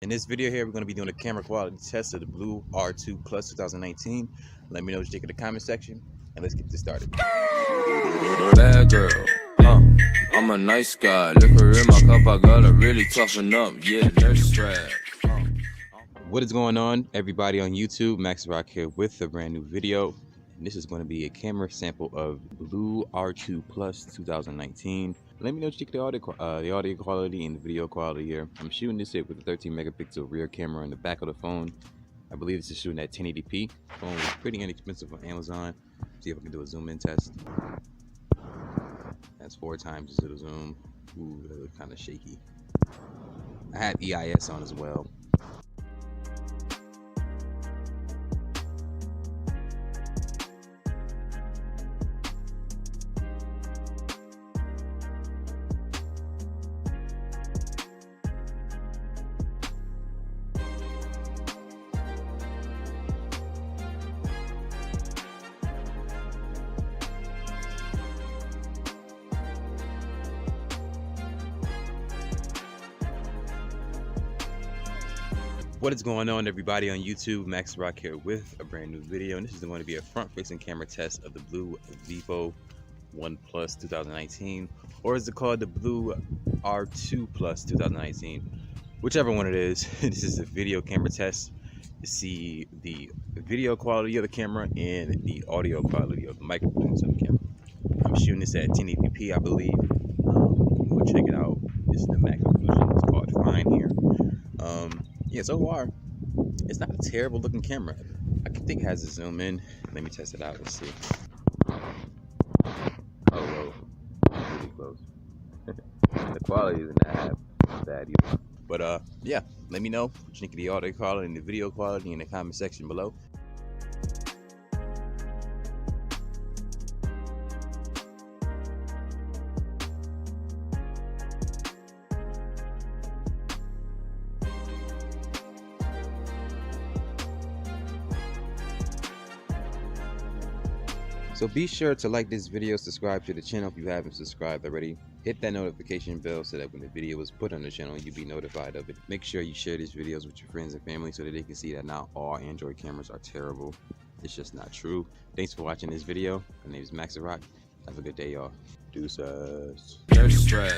In this video here, we're going to be doing a camera quality test of the Blu R2 Plus 2019. Let me know what you think in the comment section, and let's get this started. Bad girl, I'm a nice guy. Liquor in my cup, I gotta really toughen up. Yeah, nurse strap. What is going on, everybody on YouTube? Max Rock here with a brand new video. And this is going to be a camera sample of Blu R2 Plus 2019. Let me know what you think of the audio quality and the video quality here. I'm shooting this with a 13 megapixel rear camera in the back of the phone. I believe this is shooting at 1080p. Phone was pretty inexpensive on Amazon. See if I can do a zoom in test. That's 4 times to the zoom. Ooh, that looks kind of shaky. I have EIS on as well. What is going on, everybody on YouTube? Max Rock here with a brand new video, and this is going to be a front-facing camera test of the Blu Vivo One Plus 2019, or is it called the Blu R2 Plus 2019? Whichever one it is. This is a video camera test to see the video quality of the camera and the audio quality of the microphones of the camera. I'm shooting this at 1080p, I believe. We'll check it out. This is the max resolution. It's called Fine here. Yeah, so far, it's not a terrible looking camera. I think it has a zoom in. Let me test it out. Let's see. Oh, whoa. Really close. The quality isn't that bad either. But, yeah, let me know what you think of the audio quality and the video quality in the comment section below. So be sure to like this video, subscribe to the channel if you haven't subscribed already. Hit that notification bell so that when the video is put on the channel, you'll be notified of it. Make sure you share these videos with your friends and family so that they can see that not all Android cameras are terrible. It's just not true. Thanks for watching this video. My name is Max Rock. Have a good day, y'all. Deuces. Nurse strap.